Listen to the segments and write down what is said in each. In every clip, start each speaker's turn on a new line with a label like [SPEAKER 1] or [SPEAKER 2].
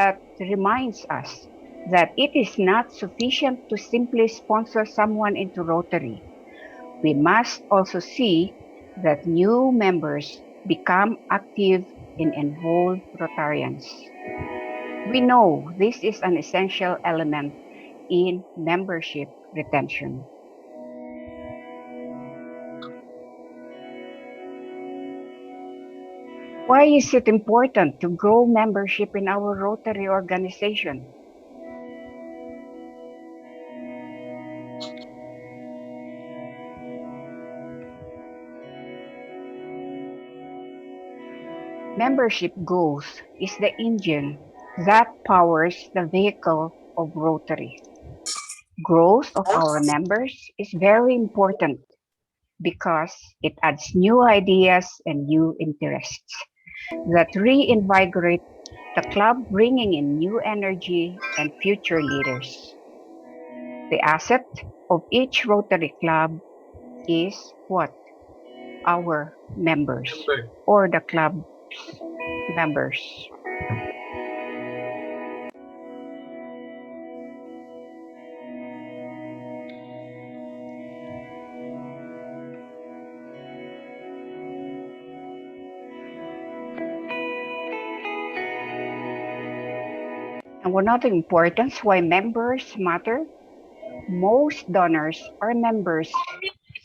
[SPEAKER 1] that reminds us that it is not sufficient to simply sponsor someone into Rotary. We must also see that new members become active and enrolled Rotarians. We know this is an essential element in membership retention. Why is it important to grow membership in our Rotary organization? Membership growth is the engine that powers the vehicle of Rotary. Growth of our members is very important because it adds new ideas and new interests that reinvigorate the club, bringing in new energy and future leaders. The asset of each Rotary club is what? Our members or the club's members. And one other importance why members matter, most donors are members.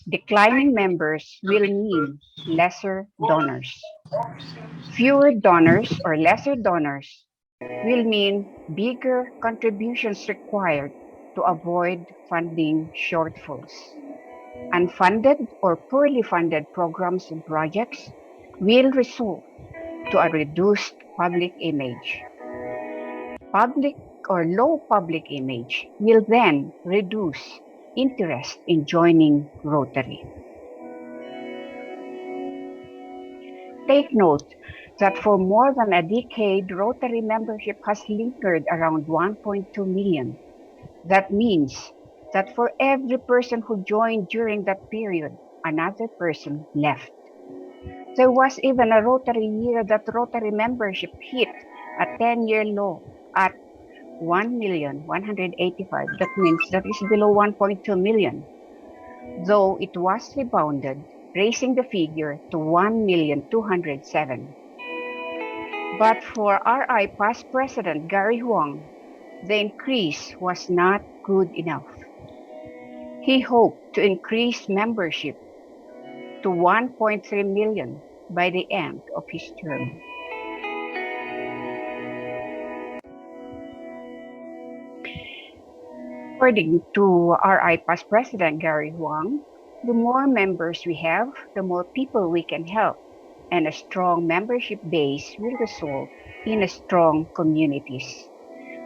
[SPEAKER 1] Declining members will mean lesser donors. Fewer donors or lesser donors will mean bigger contributions required to avoid funding shortfalls. Unfunded or poorly funded programs and projects will result to a reduced public image. Public or low public image will then reduce interest in joining Rotary. Take note that for more than a decade, Rotary membership has lingered around 1.2 million. That means that for every person who joined during that period, another person left. There was even a Rotary year that Rotary membership hit a 10-year low at 1,185,000. That means that is below 1.2 million. Though it was rebounded, raising the figure to 1,207,000. But for RI past President Gary Huang, the increase was not good enough. He hoped to increase membership to 1.3 million by the end of his term. According to RI past President Gary Huang, the more members we have, the more people we can help, and a strong membership base will result in strong communities.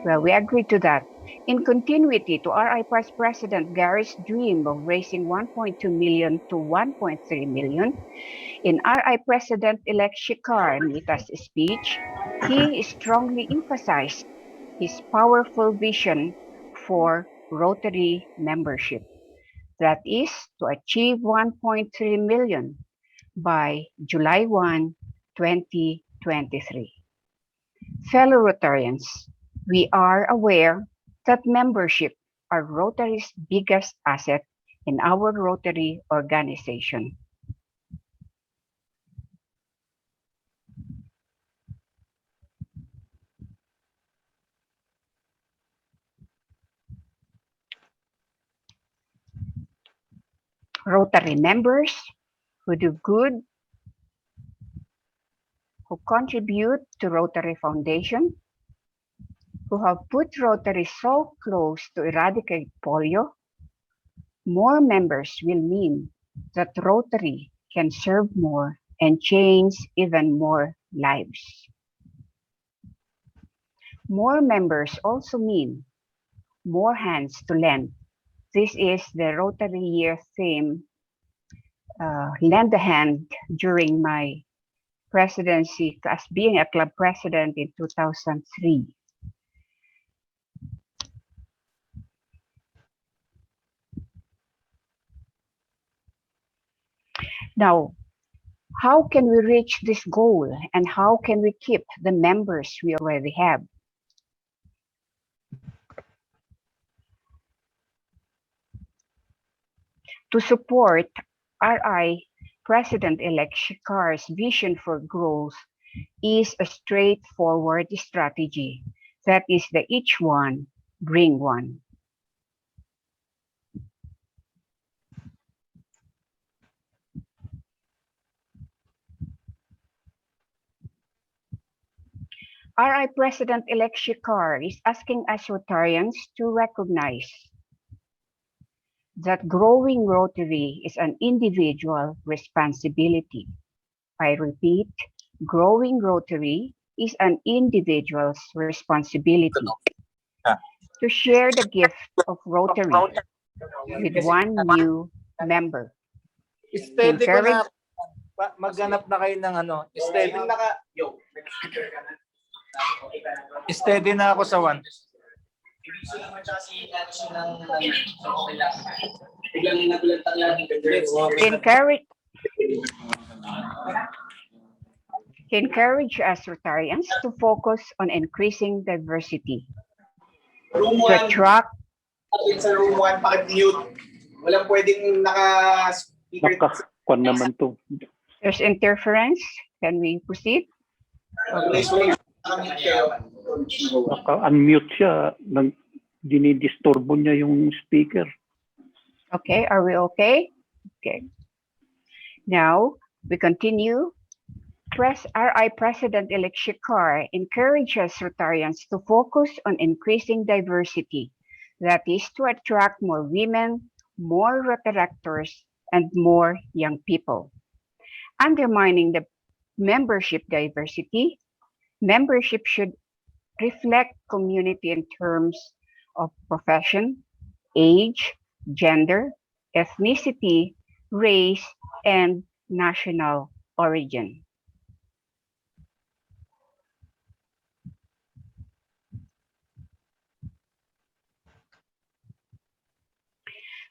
[SPEAKER 1] Well, we agree to that. In continuity to RI past President Gary's dream of raising 1.2 million to 1.3 million, in RI President-elect Shikar Nita's speech, he strongly emphasized his powerful vision for Rotary membership. That is to achieve 1.3 million by July 1, 2023. Fellow Rotarians, we are aware that membership are Rotary's biggest asset in our Rotary organization. Rotary members who do good, who contribute to Rotary Foundation, who have put Rotary so close to eradicate polio, more members will mean that Rotary can serve more and change even more lives. More members also mean more hands to lend. This is the Rotary Year theme, lend a hand, during my presidency as being a club president in 2003. Now, how can we reach this goal and how can we keep the members we already have? To support RI President-elect Shikar's vision for growth is a straightforward strategy. That is the each one bring one. RI President-elect Shikar is asking us Rotarians to recognize that growing Rotary is an individual responsibility. I repeat, growing Rotary is an individual's responsibility to share the gift of Rotary with one new member.
[SPEAKER 2] Steady ko na, maghanap na kayo ng ano, steady. Steady na ako sa one.
[SPEAKER 1] Encourage us Rotarians to focus on increasing diversity.
[SPEAKER 3] Room
[SPEAKER 1] To
[SPEAKER 3] 1,
[SPEAKER 1] attract
[SPEAKER 3] sa room 1, pakit-mute. Walang pwedeng naka-speaker.
[SPEAKER 4] Naka-kwan naman to.
[SPEAKER 1] There's interference. Can we proceed?
[SPEAKER 3] Okay.
[SPEAKER 4] Naka-unmute siya. Dinidisturbo niya yung speaker.
[SPEAKER 1] Okay, are we okay? Okay. Now, we continue. RI President-elect Shikar encourages Rotarians to focus on increasing diversity. That is to attract more women, more Rotaractors, and more young people. Undermining the membership diversity, membership should reflect community in terms of profession, age, gender, ethnicity, race, and national origin.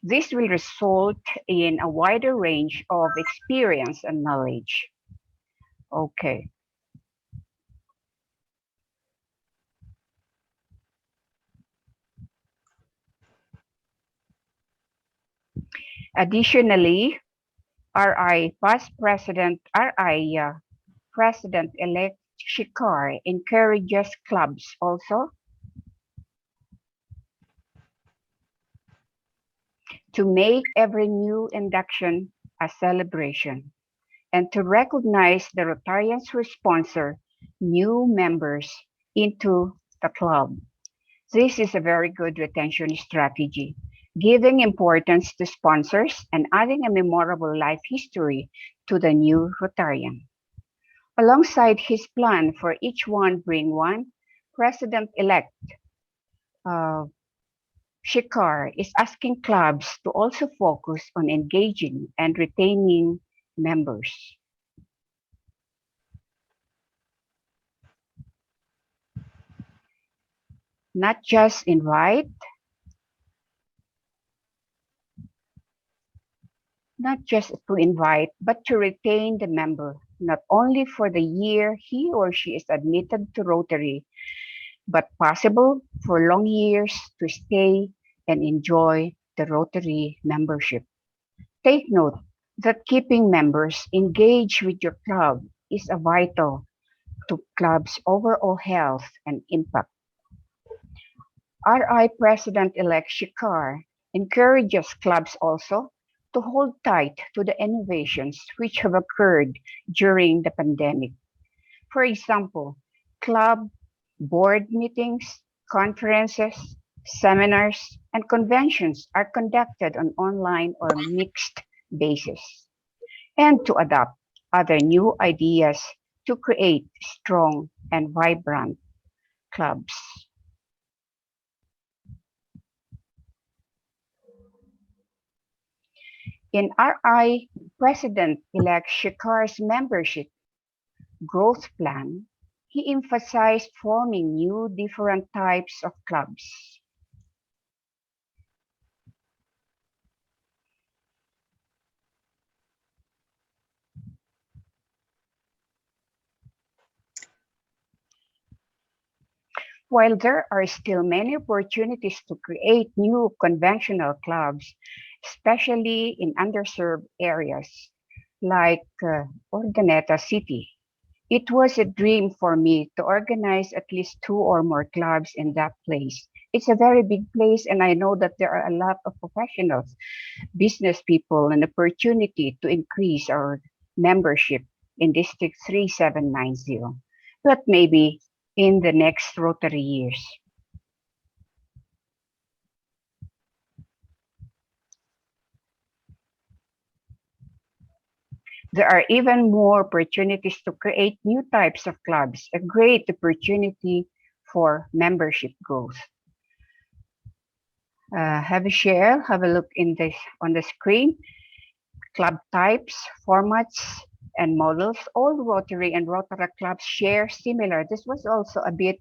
[SPEAKER 1] This will result in a wider range of experience and knowledge. Okay. Additionally, RI President-elect Shikar encourages clubs also to make every new induction a celebration and to recognize the Rotarians who sponsor new members into the club. This is a very good retention strategy, giving importance to sponsors and adding a memorable life history to the new Rotarian. Alongside his plan for each one bring one, President-elect Shikar is asking clubs to also focus on engaging and retaining members. Not just to invite, but to retain the member, not only for the year he or she is admitted to Rotary, but possible for long years to stay and enjoy the Rotary membership. Take note that keeping members engaged with your club is vital to club's overall health and impact. RI President-elect Shikar encourages clubs also to hold tight to the innovations which have occurred during the pandemic. For example, club board meetings, conferences, seminars, and conventions are conducted on online or mixed basis, and to adopt other new ideas to create strong and vibrant clubs. In RI President-elect Shikar's membership growth plan, he emphasized forming new different types of clubs. While there are still many opportunities to create new conventional clubs, especially in underserved areas like Organeta City. It was a dream for me to organize at least two or more clubs in that place. It's a very big place, and I know that there are a lot of professionals, business people, and opportunity to increase our membership in District 3790. But maybe in the next Rotary years. There are even more opportunities to create new types of clubs, a great opportunity for membership growth. Have a look in this on the screen. Club types, formats, and models. All Rotary and Rotary clubs share similar. This was also a bit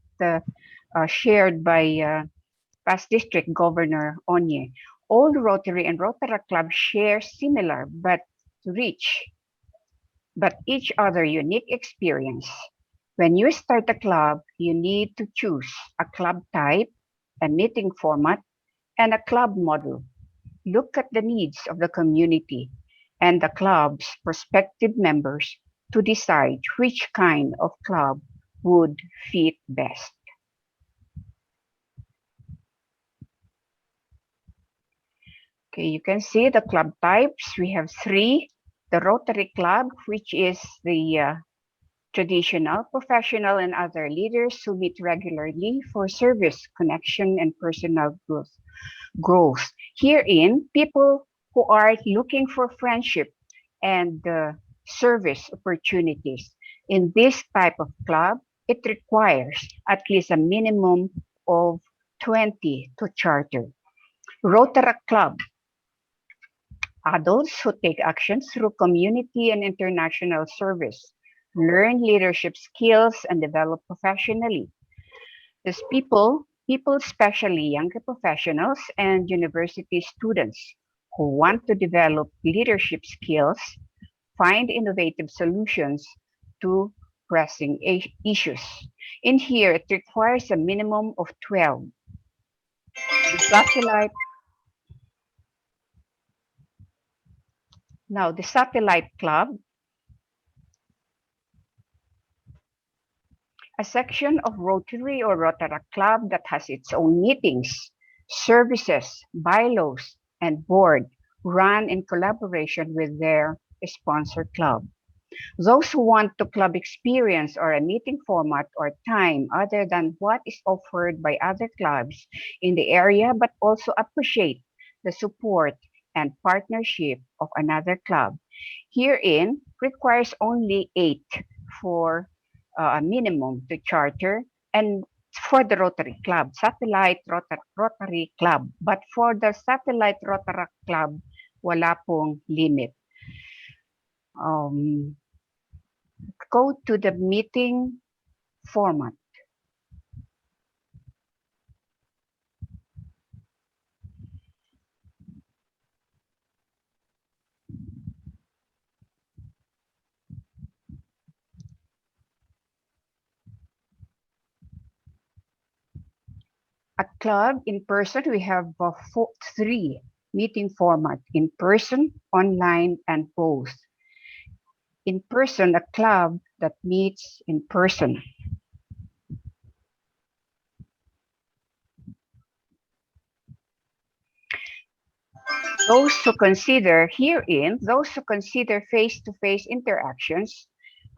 [SPEAKER 1] shared by past district governor Onye. All Rotary and Rotary clubs share similar but each other unique experience. When you start a club, you need to choose a club type, a meeting format, and a club model. Look at the needs of the community and the club's prospective members to decide which kind of club would fit best. Okay, you can see the club types. We have three. The Rotary Club, which is the traditional, professional, and other leaders who meet regularly for service, connection, and personal growth. Herein, people who are looking for friendship and service opportunities. In this type of club, it requires at least a minimum of 20 to charter. Rotary Club, adults who take action through community and international service, learn leadership skills, and develop professionally. These people, especially younger professionals and university students who want to develop leadership skills, find innovative solutions to pressing issues. In here, it requires a minimum of 12. The satellite Now, the Satellite Club, a section of Rotary or Rotary Club that has its own meetings, services, bylaws, and board, run in collaboration with their sponsor club. Those who want to club experience or a meeting format or time other than what is offered by other clubs in the area, but also appreciate the support and partnership of another club. Herein requires only 8 for a minimum to charter, and for the Rotary Club, Satellite Rotary Club. But for the Satellite Rotary Club, wala pong limit. Go to the meeting format. A club in person, we have 3 meeting format: in person, online, and both. In person, a club that meets in person. Those who consider face-to-face interactions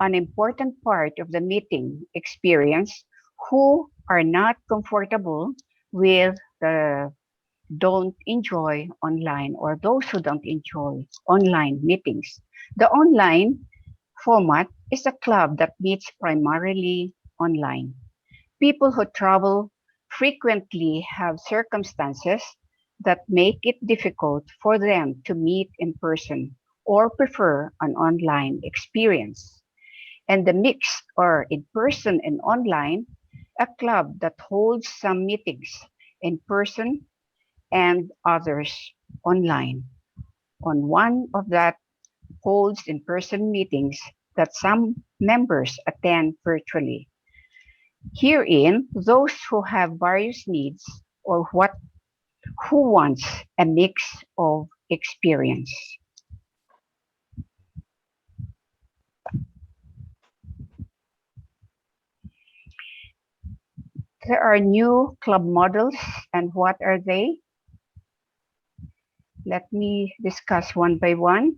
[SPEAKER 1] an important part of the meeting experience, who are not comfortable with the don't enjoy online, or those who don't enjoy online meetings. The online format is a club that meets primarily online. People who travel frequently have circumstances that make it difficult for them to meet in person or prefer an online experience. And the mix, or in person and online, a club that holds some meetings in person and others online. On one of that holds in-person meetings that some members attend virtually. Herein, those who have various needs or who wants a mix of experience. There are new club models, and what are they? Let me discuss one by one.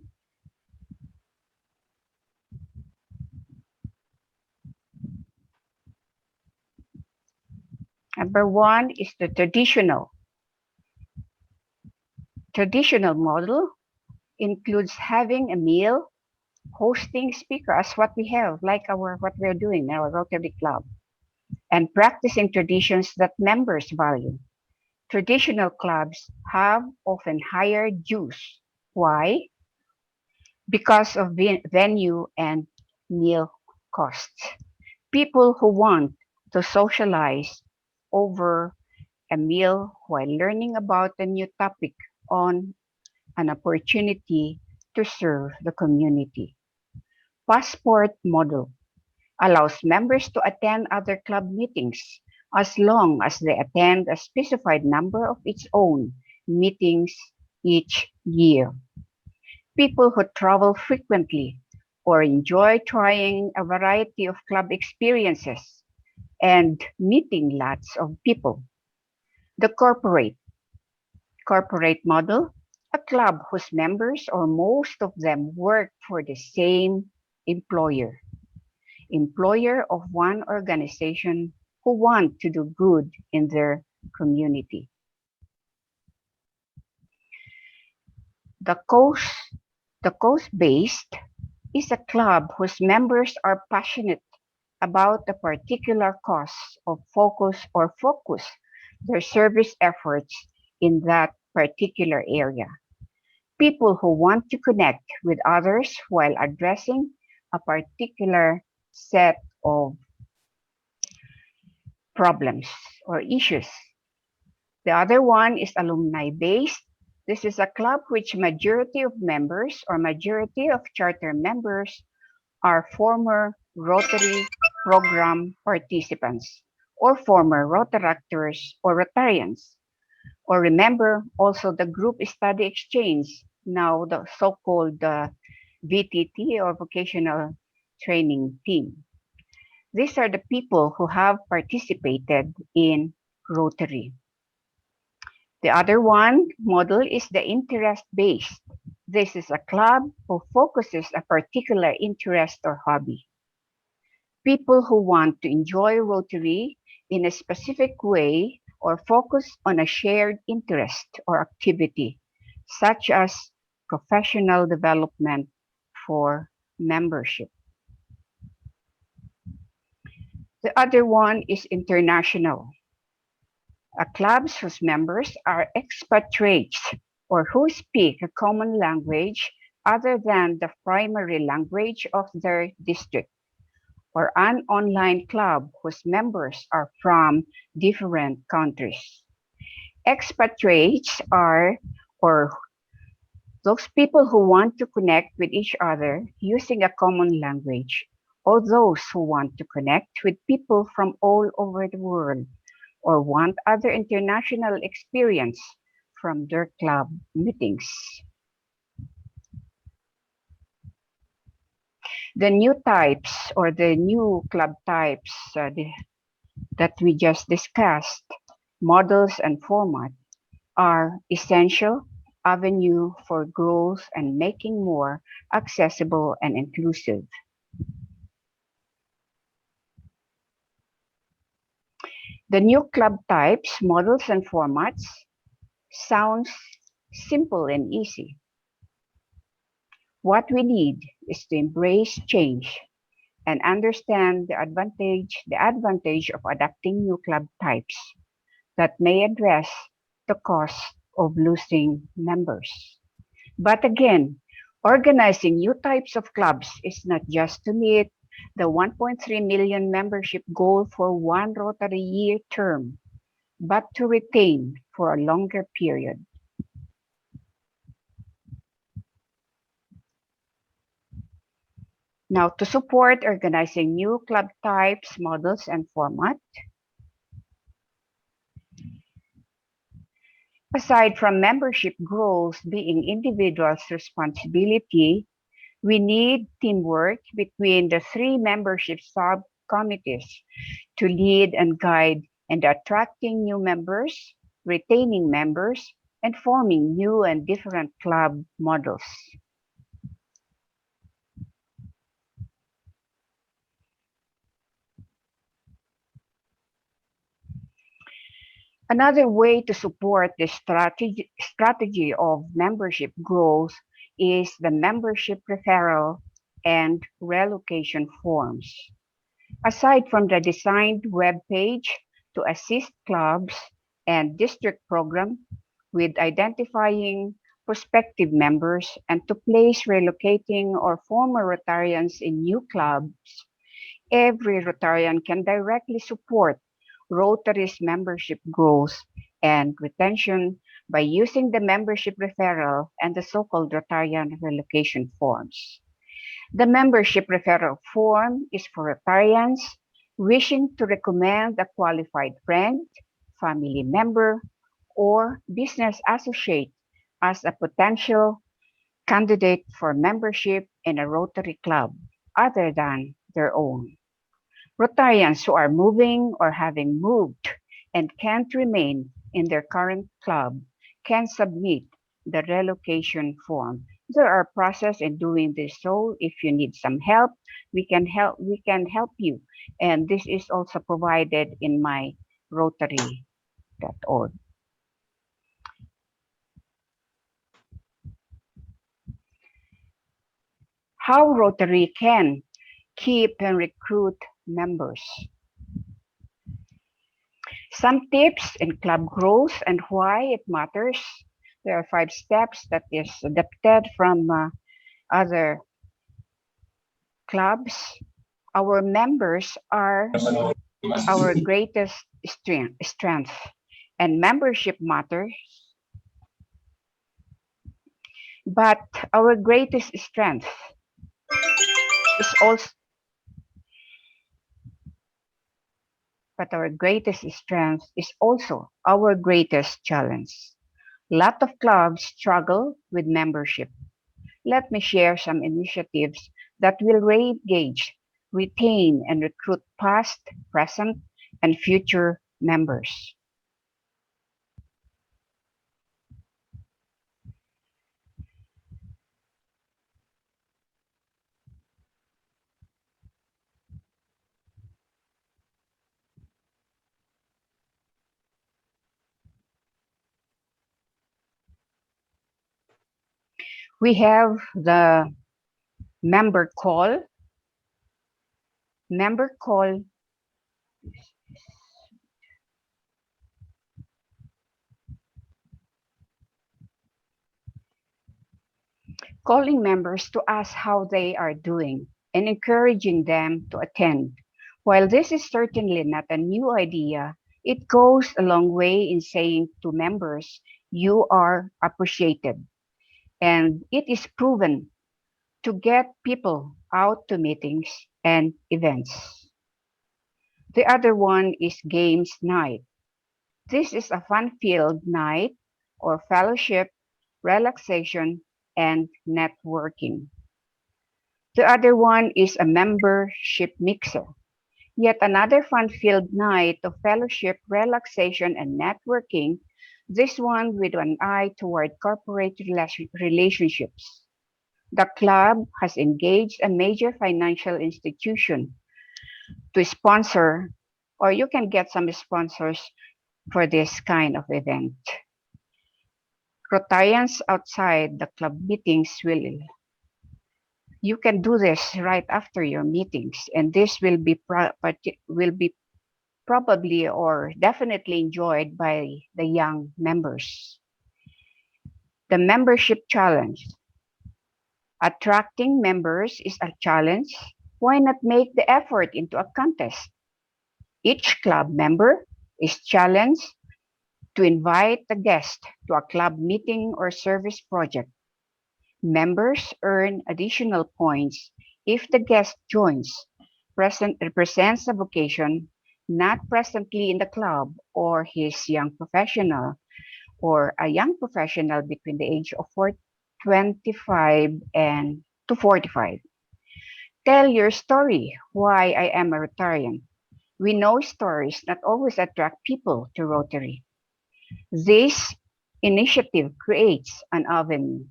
[SPEAKER 1] Number one is the traditional. Traditional model includes having a meal, hosting speaker as what we have, like what we're doing in our Rotary Club, and practicing traditions that members value. Traditional clubs have often higher dues. Why? Because of venue and meal costs. People who want to socialize over a meal while learning about a new topic on an opportunity to serve the community. Passport model allows members to attend other club meetings as long as they attend a specified number of its own meetings each year. People who travel frequently or enjoy trying a variety of club experiences and meeting lots of people. The corporate model, a club whose members or most of them work for the same employer of one organization who want to do good in their community. The coast-based is a club whose members are passionate about a particular cause of focus their service efforts in that particular area. People who want to connect with others while addressing a particular set of problems or issues. The other one is alumni-based. This is a club which majority of members or majority of charter members are former Rotary program participants or former Rotaractors or Rotarians. Or remember also the group study exchange, now the so-called VTT or vocational training team. These are the people who have participated in Rotary. The other one model is the interest-based. This is a club who focuses a particular interest or hobby. People who want to enjoy Rotary in a specific way or focus on a shared interest or activity, such as professional development for membership. The other one is international. A clubs whose members are expatriates or who speak a common language other than the primary language of their district, or an online club whose members are from different countries. Expatriates are or those people who want to connect with each other using a common language, or those who want to connect with people from all over the world or want other international experience from their club meetings. The new types or the new club types that we just discussed, models and format, are essential avenue for growth and making more accessible and inclusive. The new club types, models, and formats sounds simple and easy. What we need is to embrace change and understand the advantage of adopting new club types that may address the cost of losing members. But again, organizing new types of clubs is not just to meet the 1.3 million membership goal for one Rotary year term, but to retain for a longer period. Now, to support organizing new club types, models, and format, Aside from membership goals being individuals' responsibility, we need teamwork between the three membership subcommittees to lead and guide in attracting new members, retaining members, and forming new and different club models. Another way to support the strategy of membership goals is the membership referral and relocation forms. Aside from the designed web page to assist clubs and district program with identifying prospective members and to place relocating or former Rotarians in new clubs, every Rotarian can directly support Rotary's membership goals and retention by using the membership referral and the so-called Rotarian relocation forms. The membership referral form is for Rotarians wishing to recommend a qualified friend, family member, or business associate as a potential candidate for membership in a Rotary club other than their own. Rotarians who are moving or having moved and can't remain in their current club can submit the relocation form. There are processes in doing this, so if you need some help, we can help you. And this is also provided in my rotary.org. How Rotary can keep and recruit members. Some tips in club growth and why it matters. There are 5 steps that is adapted from other clubs. Our members are our greatest strength, and membership matters. But our greatest strength is also our greatest challenge. A lot of clubs struggle with membership. Let me share some initiatives that will re-engage, retain, and recruit past, present, and future members. We have the member call. Member call calling members to ask how they are doing and encouraging them to attend. While this is certainly not a new idea, it goes a long way in saying to members, you are appreciated. And it is proven to get people out to meetings and events. The other one is games night. This is a fun-filled night or fellowship, relaxation, and networking. The other one is a membership mixer. Yet another fun-filled night of fellowship, relaxation, and networking, this one with an eye toward corporate relationships. The club has engaged a major financial institution to sponsor, or you can get some sponsors for this kind of event. Rotarians outside the club meetings you can do this right after your meetings, and this will be probably or definitely enjoyed by the young members. The membership challenge. Attracting members is a challenge. Why not make the effort into a contest? Each club member is challenged to invite a guest to a club meeting or service project. Members earn additional points if the guest represents a vocation not presently in the club or his young professional or a young professional between the age of 25 and to 45. Tell your story, why I am a Rotarian. We know stories not always attract people to Rotary. This initiative creates an avenue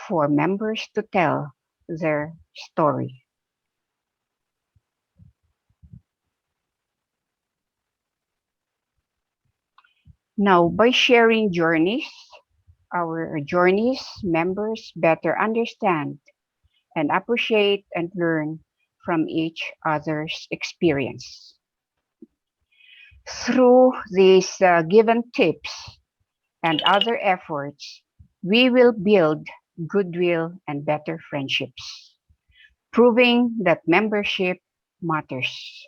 [SPEAKER 1] for members to tell their story. Now, by sharing our journeys, members better understand and appreciate and learn from each other's experience. Through these given tips and other efforts, we will build goodwill and better friendships, proving that membership matters.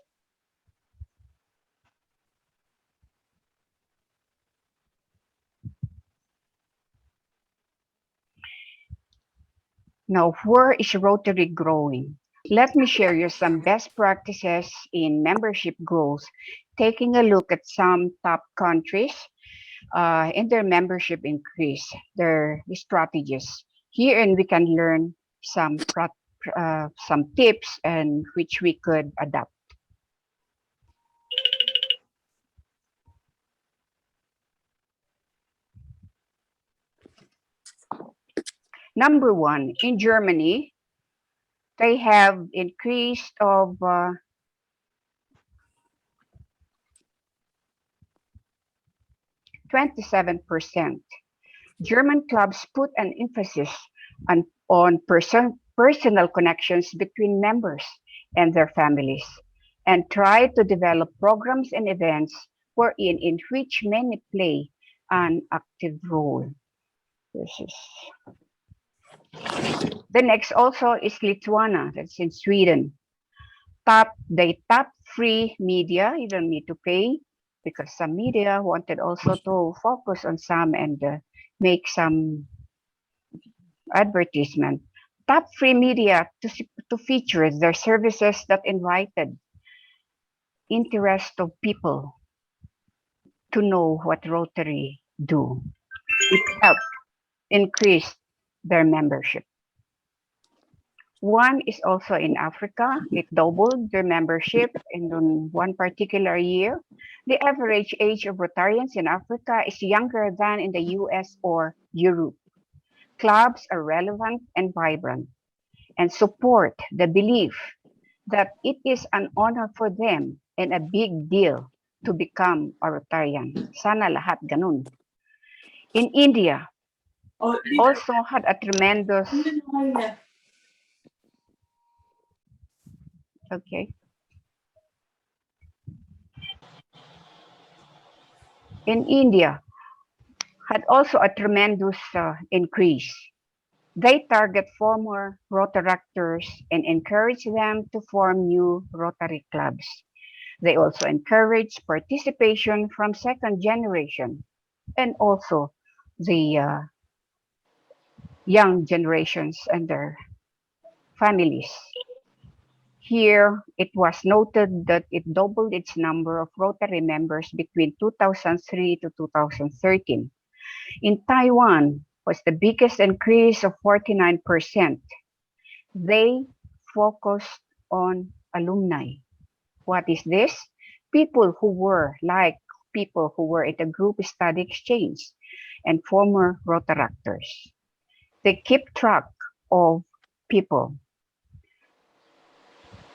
[SPEAKER 1] Now, where is Rotary growing? Let me share you some best practices in membership growth, taking a look at some top countries in their membership increase, their strategies. Here, and we can learn some tips and which we could adapt. Number one, in Germany, they have increased of 27%. German clubs put an emphasis on personal connections between members and their families and try to develop programs and events in which many play an active role. This is the next also is Lithuania, that's in Sweden. They tap free media. You don't need to pay because some media wanted also to focus on some and make some advertisement. Tap free media to feature their services that invited interest of people to know what Rotary do. It helped increase their membership. One is also in Africa. It doubled their membership in one particular year. The average age of Rotarians in Africa is younger than in the US or Europe. Clubs are relevant and vibrant and support the belief that it is an honor for them and a big deal to become a Rotarian. Sana lahat ganun. In India, also had a tremendous in India, had also a tremendous increase. They target former Rotaractors and encourage them to form new Rotary clubs. They also encourage participation from second generation and also the young generations and their families. Here, it was noted that it doubled its number of Rotary members between 2003 to 2013. In Taiwan, was the biggest increase of 49%. They focused on alumni. What is this? People who were in the group study exchange and former Rotaractors. They keep track of people.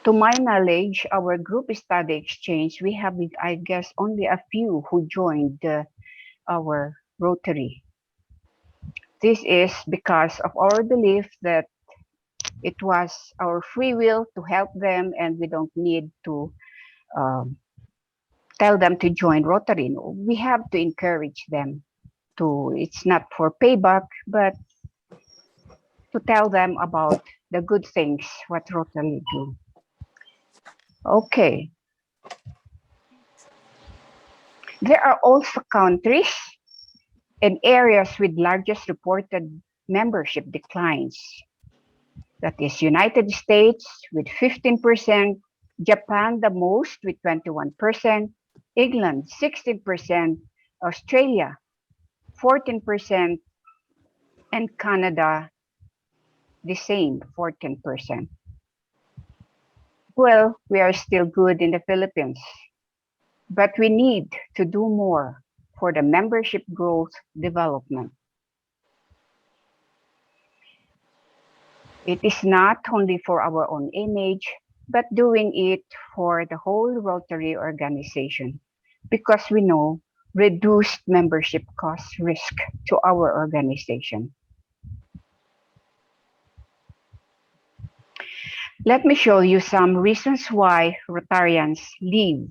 [SPEAKER 1] To my knowledge, our group study exchange, we have, I guess, only a few who joined our Rotary. This is because of our belief that it was our free will to help them and we don't need to tell them to join Rotary. No, we have to encourage them to, it's not for payback, but to tell them about the good things what Rotary do. Okay. There are also countries and areas with largest reported membership declines. That is United States with 15%, Japan the most with 21%, England 16%, Australia 14%, and Canada, the same, 14%. Well, we are still good in the Philippines, but we need to do more for the membership growth development. It is not only for our own image, but doing it for the whole Rotary organization, because we know reduced membership causes risk to our organization. Let me show you some reasons why Rotarians leave.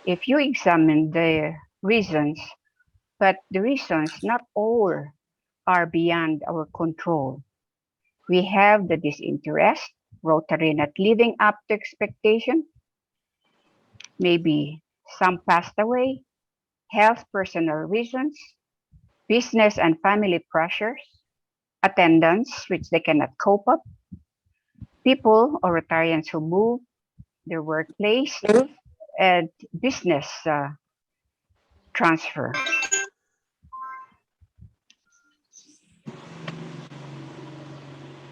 [SPEAKER 1] If you examine the reasons, but the reasons not all are beyond our control. We have the disinterest, Rotary not living up to expectation. Maybe some passed away, health personal reasons, business and family pressures, attendance which they cannot cope up, people or Rotarians who move their workplace, and business transfer.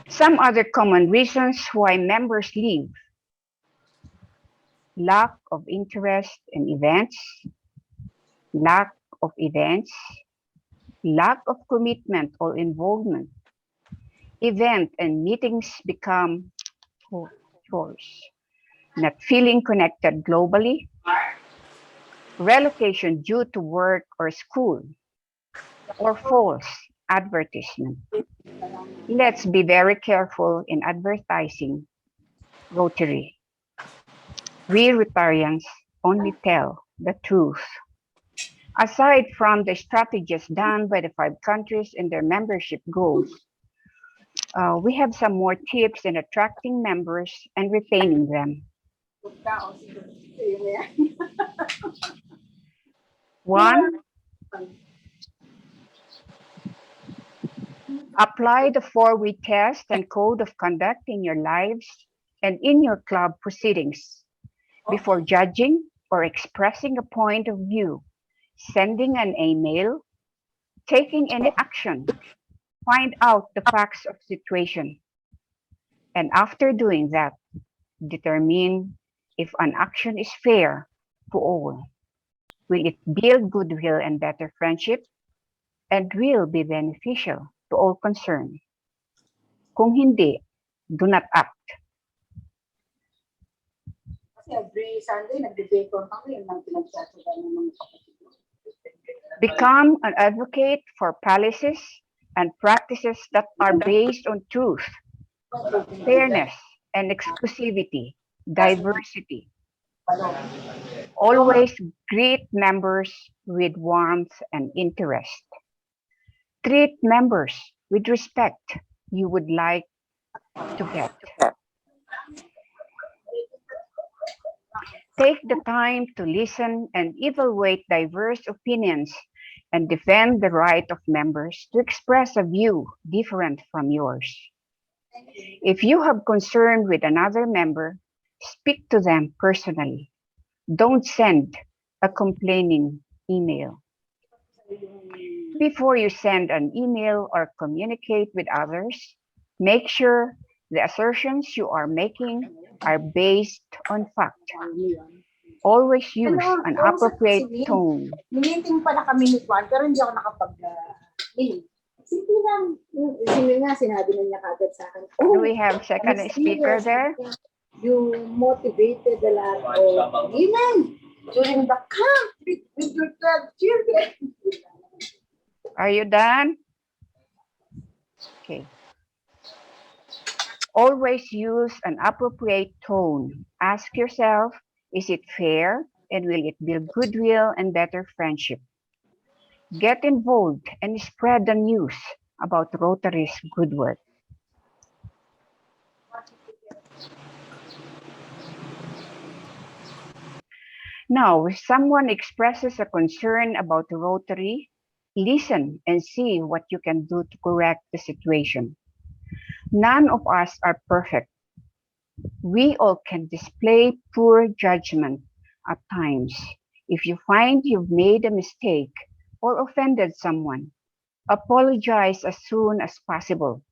[SPEAKER 1] Some other common reasons why members leave: lack of interest in events, lack of events, lack of commitment or involvement. Event and meetings become chores. Not feeling connected globally, relocation due to work or school, or false advertisement. Let's be very careful in advertising Rotary. We Rotarians only tell the truth. Aside from the strategies done by the 5 countries in their membership goals, we have some more tips in attracting members and retaining them. One, apply the 4-week test and code of conduct in your lives and in your club proceedings. Before judging or expressing a point of view, sending an email, taking any action, find out the facts of situation. And after doing that, determine if an action is fair to all. Will it build goodwill and better friendship? And will be beneficial to all concerned. Kung hindi, do not act.
[SPEAKER 5] Every Sunday, nag-debate kami ng pinagsasabi ng mga kapatid.
[SPEAKER 1] Become an advocate for policies and practices that are based on truth, fairness, and exclusivity, diversity. Always greet members with warmth and interest. Treat members with respect you would like to get. Take the time to listen and evaluate diverse opinions and defend the right of members to express a view different from yours. If you have concern with another member, speak to them personally. Don't send a complaining email. Before you send an email or communicate with others, make sure the assertions you are making are based on fact. Always use an appropriate tone.
[SPEAKER 5] Meeting pala kami ni Juan, pero hindi ako nakapag-meeting. Simple lang. Sino nga, sinabi na niya kagad sa akin.
[SPEAKER 1] Do we have second speaker there?
[SPEAKER 5] You motivated a lot of women during the camp with your 12 children.
[SPEAKER 1] Are you done? Okay. Always use an appropriate tone. Ask yourself, is it fair and will it build goodwill and better friendship? Get involved and spread the news about Rotary's good work. Now, if someone expresses a concern about Rotary, listen and see what you can do to correct the situation. None of us are perfect. We all can display poor judgment at times, If you find you've made a mistake or offended someone, apologize as soon as possible.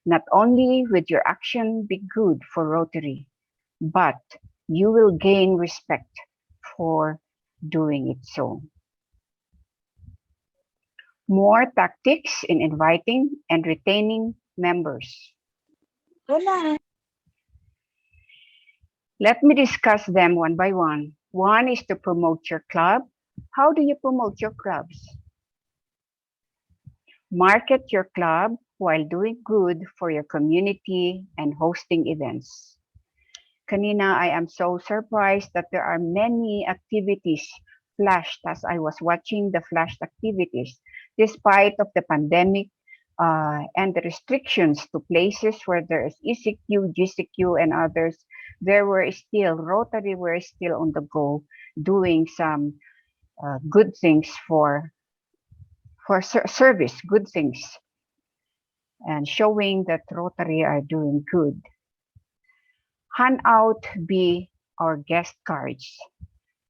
[SPEAKER 1] Not only will your action be good for Rotary, but you will gain respect for doing it so. More tactics in inviting and retaining members. Let me discuss them one by one. One is to promote your club. How do you promote your clubs? Market your club while doing good for your community and hosting events. Kanina, I am so surprised that there are many activities flashed as I was watching the flashed activities, despite of the pandemic and the restrictions to places where there is ECQ, GCQ, and others. There were still Rotary were still on the go, doing some good things for service, good things, and showing that Rotary are doing good. Hand out be our guest cards.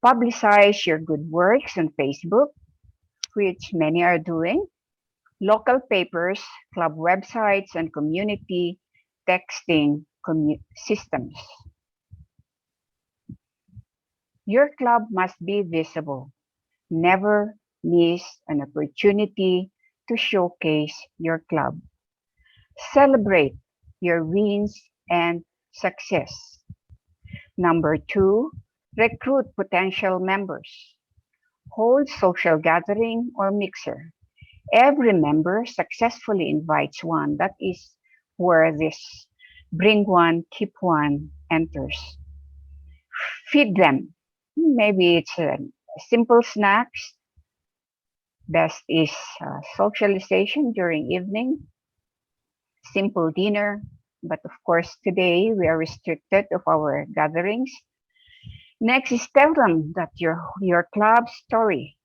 [SPEAKER 1] Publicize your good works on Facebook, which many are doing. Local papers, club websites, and community texting systems. Your club must be visible. Never miss an opportunity to showcase your club. Celebrate your wins and success. Number 2, recruit potential members. Hold social gathering or mixer. Every member successfully invites one. That is where this bring one, keep one enters. Feed them. Maybe it's simple snacks. Best is socialization during evening. Simple dinner. But of course, today we are restricted of our gatherings. Next is tell them that your club story.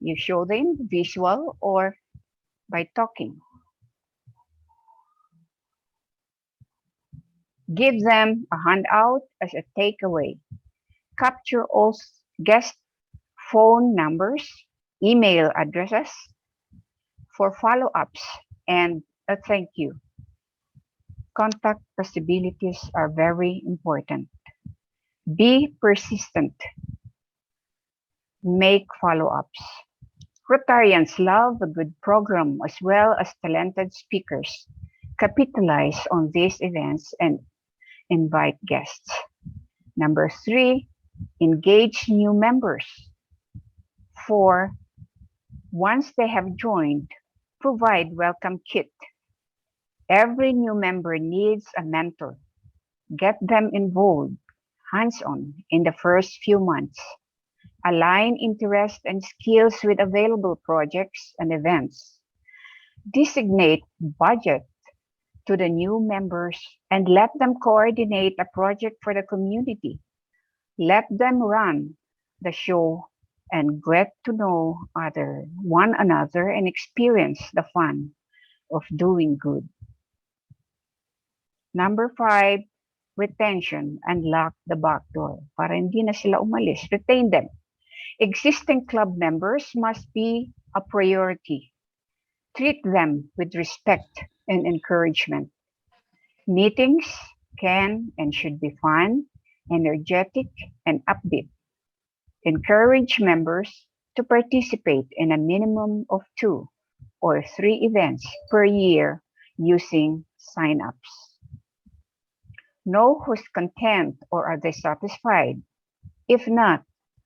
[SPEAKER 1] You show them visual or by talking. Give them a handout as a takeaway. Capture all guest phone numbers, email addresses for follow-ups and a thank you. Contact possibilities are very important. Be persistent. Make follow-ups. Rotarians love a good program as well as talented speakers. Capitalize on these events and invite guests. Number 3, engage new members. 4, once they have joined, provide welcome kit. Every new member needs a mentor. Get them involved, hands-on, in the first few months. Align interest and skills with available projects and events. Designate budget to the new members and let them coordinate a project for the community. Let them run the show and get to know one another and experience the fun of doing good. Number 5, retention. Unlock the back door para hindi na sila umalis. Retain them. Existing club members must be a priority. Treat them with respect and encouragement. Meetings can and should be fun, energetic, and upbeat. Encourage members to participate in a minimum of 2 or 3 events per year using sign-ups. Know who's content or are they satisfied. If not,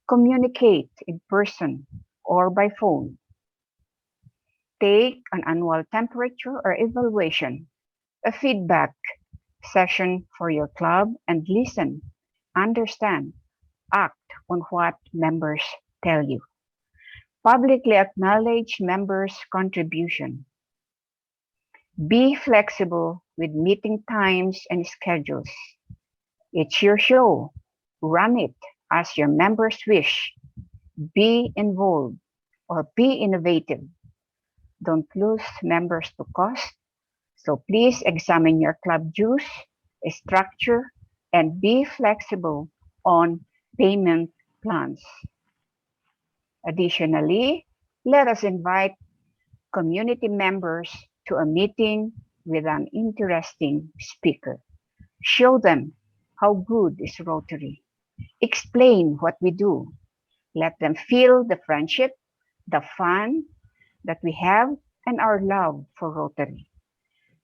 [SPEAKER 1] communicate in person or by phone. Take an annual temperature or evaluation, a feedback session for your club, and listen, understand, act on what members tell you. Publicly acknowledge members' contribution. Be flexible with meeting times and schedules. It's your show. Run it as your members wish. Be involved or be innovative. Don't lose members to cost. So please examine your club dues, structure, and be flexible on payment plans. Additionally, let us invite community members to a meeting with an interesting speaker. Show them how good is Rotary. Explain what we do. Let them feel the friendship, the fun that we have, and our love for Rotary.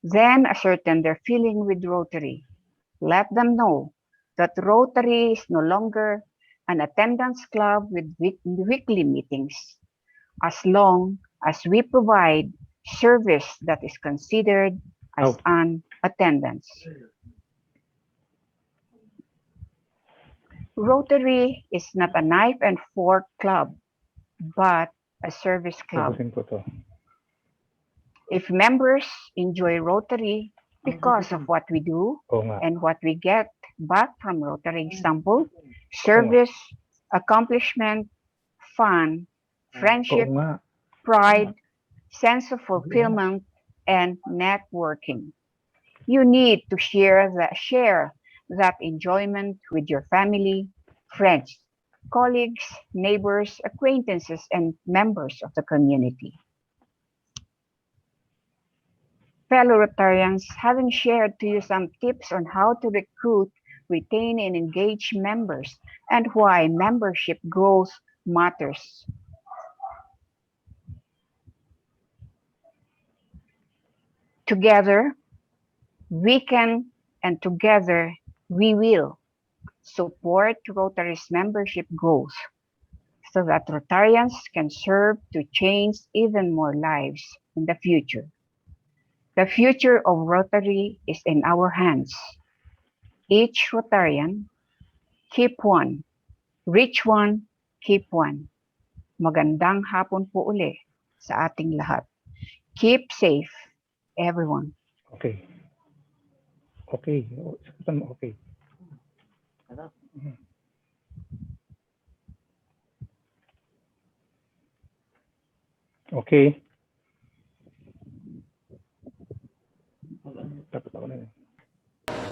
[SPEAKER 1] Then ascertain their feeling with Rotary. Let them know that Rotary is no longer an attendance club with weekly meetings, as long as we provide service that is considered as an attendance. Rotary is not a knife and fork club, but a service club. If members enjoy Rotary because of what we do and what we get back from Rotary, example, service, accomplishment, fun, friendship, pride, sense of fulfillment, and networking. You need to share that enjoyment with your family, friends, colleagues, neighbors, acquaintances, and members of the community. Fellow Rotarians, having shared to you some tips on how to recruit, retain, and engage members, and why membership growth matters. Together, we can, and together, we will support Rotary's membership growth so that Rotarians can serve to change even more lives in the future. The future of Rotary is in our hands. Each Rotarian, keep one. Reach one, keep one. Magandang hapon po uli sa ating lahat. Keep safe, everyone.
[SPEAKER 6] Okay. Okay. Okay. Okay.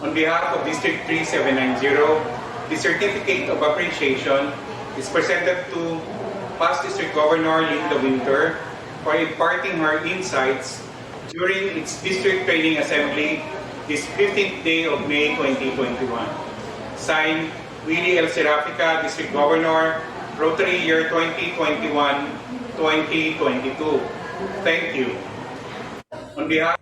[SPEAKER 7] On behalf of District 3790, the Certificate of Appreciation is presented to past District Governor Linda Winter for imparting her insights during its District Training Assembly this 15th day of May 2021. Signed, Willie L. Serafica, District Governor, Rotary Year 2021-2022. Thank you. On behalf